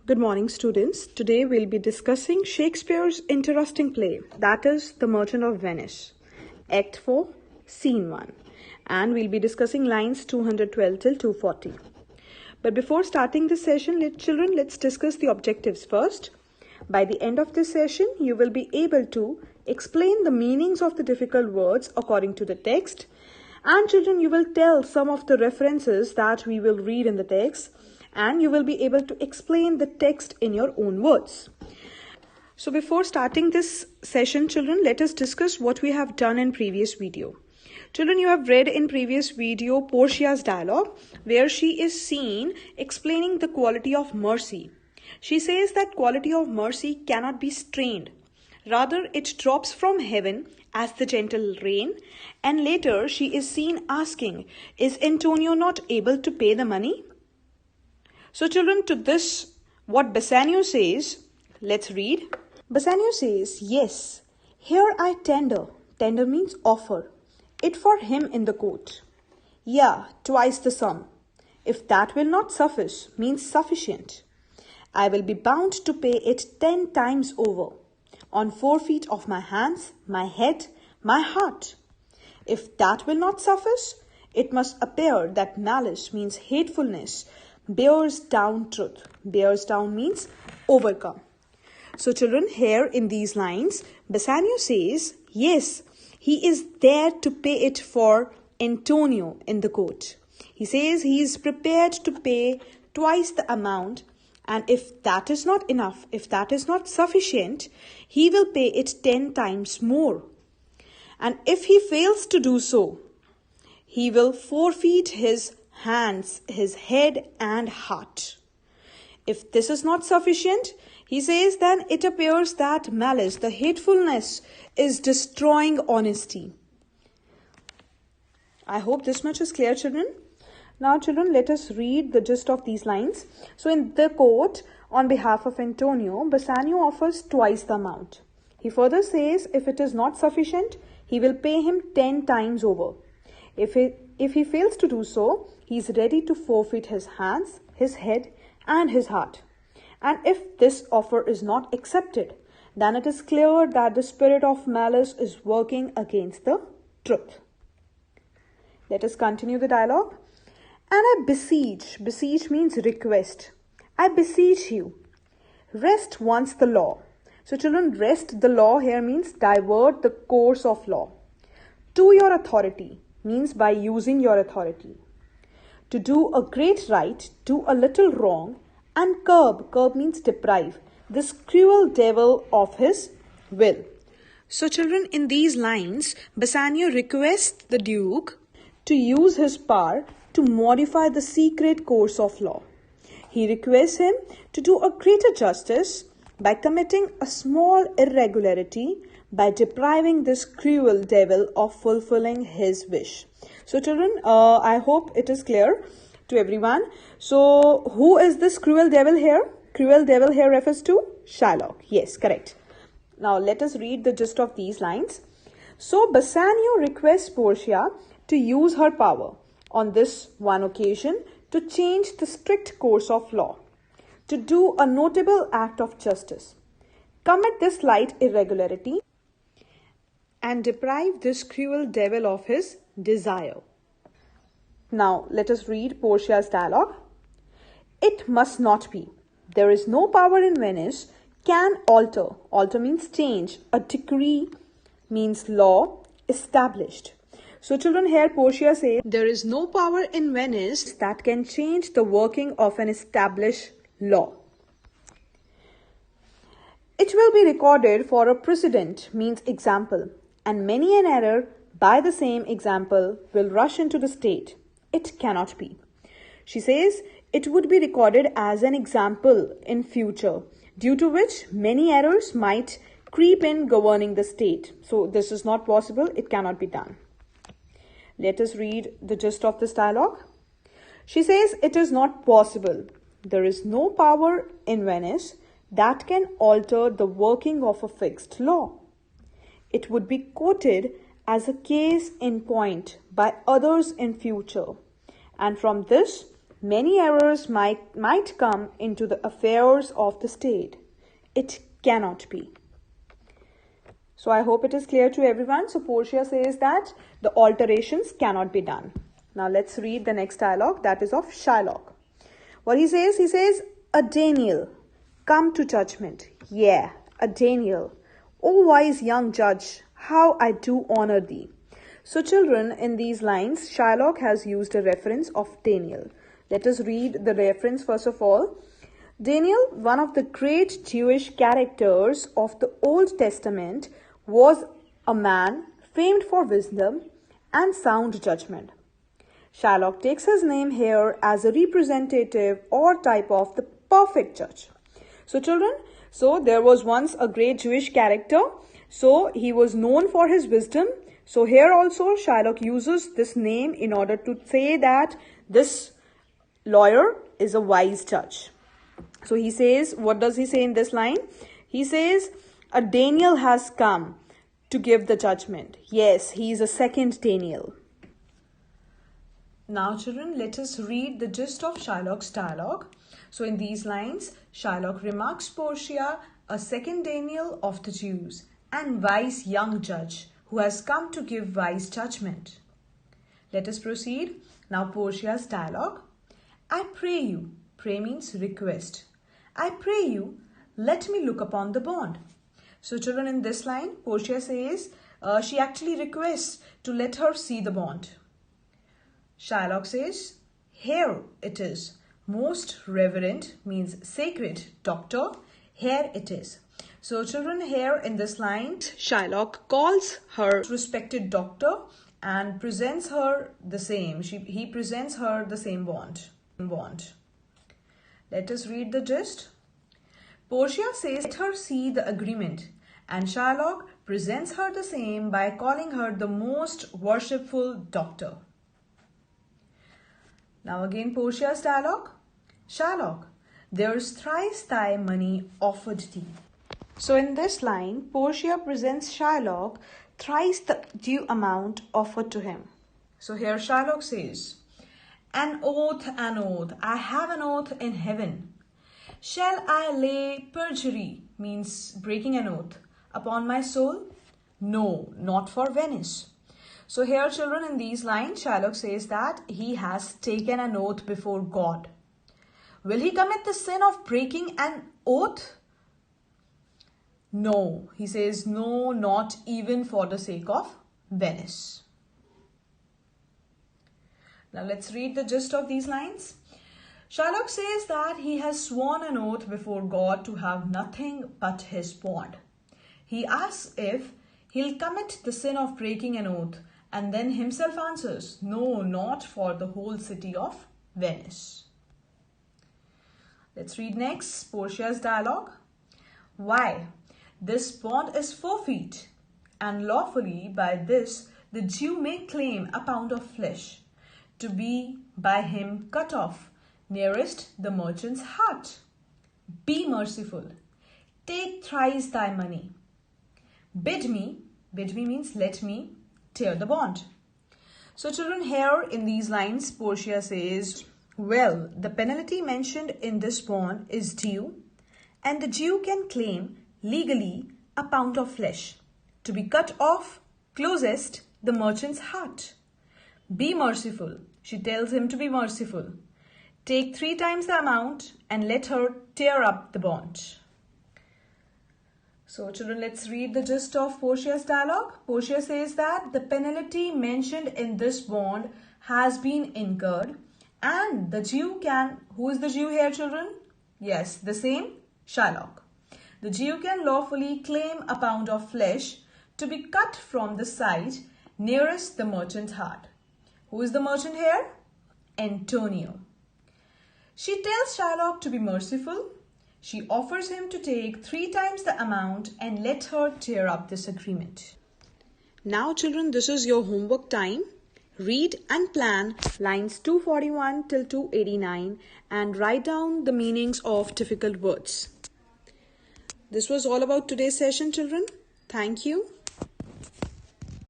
Good morning, students. Today we'll be discussing Shakespeare's interesting play, that is The Merchant of Venice, Act 4, Scene 1. And we'll be discussing lines 212 till 240. But before starting this session, let's discuss the objectives first. By the end of this session, you will be able to explain the meanings of the difficult words according to the text. And children, you will tell some of the references that we will read in the text. And you will be able to explain the text in your own words. So before starting this session, children, let us discuss what we have done in previous video. Children, you have read in previous video Portia's dialogue, where she is seen explaining the quality of mercy. She says that quality of mercy cannot be strained. Rather, it drops from heaven as the gentle rain. And later, she is seen asking, is Antonio not able to pay the money? So children, to this, what Bassanio says, let's read. Bassanio says, yes, here I tender means offer, it for him in the court. Yeah, twice the sum. If that will not suffice, means sufficient, I will be bound to pay it 10 times over, on forfeit of my hands, my head, my heart. If that will not suffice, it must appear that malice means hatefulness, bears down truth. Bears down means overcome. So children, here in these lines, Bassanio says, yes, he is there to pay it for Antonio in the court. He says he is prepared to pay twice the amount, and if that is not enough, if that is not sufficient, he will pay it 10 times more. And if he fails to do so, he will forfeit his hands, his head and heart. If this is not sufficient, he says, then it appears that malice, the hatefulness, is destroying honesty. I hope this much is clear, children. Now, children, let us read the gist of these lines. So, in the court, on behalf of Antonio, Bassanio offers twice the amount. He further says, if it is not sufficient, he will pay him 10 times over. If he fails to do so, he is ready to forfeit his hands, his head, and his heart. And if this offer is not accepted, then it is clear that the spirit of malice is working against the truth. Let us continue the dialogue. And I beseech means request. I beseech you, rest once the law. So children, rest the law here means divert the course of law. To your authority means by using your authority. To do a great right, do a little wrong, and curb means deprive, this cruel devil of his will. So children, in these lines, Bassanio requests the Duke to use his power to modify the secret course of law. He requests him to do a greater justice by committing a small irregularity, by depriving this cruel devil of fulfilling his wish. So children, I hope it is clear to everyone. So who is this cruel devil here? Cruel devil here refers to Shylock. Yes, correct. Now let us read the gist of these lines. So Bassanio requests Portia to use her power on this one occasion to change the strict course of law, to do a notable act of justice, commit this slight irregularity, and deprive this cruel devil of his desire. Now, let us read Portia's dialogue. It must not be. There is no power in Venice can alter. Alter means change. A decree means law established. So children, here Portia says, there is no power in Venice that can change the working of an established law. It will be recorded for a precedent means example, and many an error by the same example will rush into the state. It cannot be. She says it would be recorded as an example in future, due to which many errors might creep in governing the state. So this is not possible. It cannot be done. Let us read the gist of this dialogue. She says it is not possible. There is no power in Venice that can alter the working of a fixed law. It would be quoted as a case in point by others in future, and from this Many errors might come into the affairs of the state. It cannot be. So I hope it is clear to everyone. So Portia says that the alterations cannot be done. Now let's read the next dialogue, that is of Shylock. What he says, "A Daniel, come to judgment. Yeah, a Daniel. O wise young judge, how I do honor thee." So children, in these lines, Shylock has used a reference of Daniel. Let us read the reference first of all. Daniel, one of the great Jewish characters of the Old Testament, was a man famed for wisdom and sound judgment. Shylock takes his name here as a representative or type of the perfect judge. So children, there was once a great Jewish character. So he was known for his wisdom. So here also Shylock uses this name in order to say that this lawyer is a wise judge. So he says, what does he say in this line? He says, "A Daniel has come to give the judgment." Yes, he is a second Daniel. Now children, let us read the gist of Shylock's dialogue. So in these lines, Shylock remarks Portia, a second Daniel of the Jews, and wise young judge who has come to give wise judgment. Let us proceed. Now Portia's dialogue. "I pray you," pray means request. "I pray you, let me look upon the bond." So children, in this line, Portia says she actually requests to let her see the bond. Shylock says, "Here it is, most reverend," means sacred, "doctor, here it is." So children, here in this line, Shylock calls her respected doctor and presents her the same. He presents her the same bond. Let us read the gist. Portia says, "Let her see the agreement," and Shylock presents her the same by calling her the most worshipful doctor. Now again Portia's dialogue. "Shylock, there's thrice thy money offered thee." So in this line, Portia presents Shylock thrice the due amount offered to him. So here Shylock says, an oath, I have an oath in heaven. Shall I lay perjury," means breaking an oath, "upon my soul? No, not for Venice." So here children, in these lines, Shylock says that he has taken an oath before God. Will he commit the sin of breaking an oath? No, he says, no, not even for the sake of Venice. Now let's read the gist of these lines. Shylock says that he has sworn an oath before God to have nothing but his bond. He asks if he'll commit the sin of breaking an oath, and then himself answers, no, not for the whole city of Venice. Let's read next Portia's dialogue. "Why, this bond is forfeit, and lawfully by this the Jew may claim a pound of flesh, to be by him cut off nearest the merchant's heart. Be merciful, take thrice thy money. Bid me means let me, tear the bond." So children, here in these lines, Portia says, well, the penalty mentioned in this bond is due, and the Jew can claim legally a pound of flesh, to be cut off closest the merchant's heart. Be merciful. She tells him to be merciful. Take 3 times the amount and let her tear up the bond. So children, let's read the gist of Portia's dialogue. Portia says that the penalty mentioned in this bond has been incurred, and the Jew can, who is the Jew here children? Yes, the same, Shylock. The Jew can lawfully claim a pound of flesh to be cut from the side nearest the merchant's heart. Who is the merchant here? Antonio. She tells Shylock to be merciful. She offers him to take 3 times the amount and let her tear up this agreement. Now children, this is your homework time. Read and plan lines 241 till 289 and write down the meanings of difficult words. This was all about today's session, children. Thank you.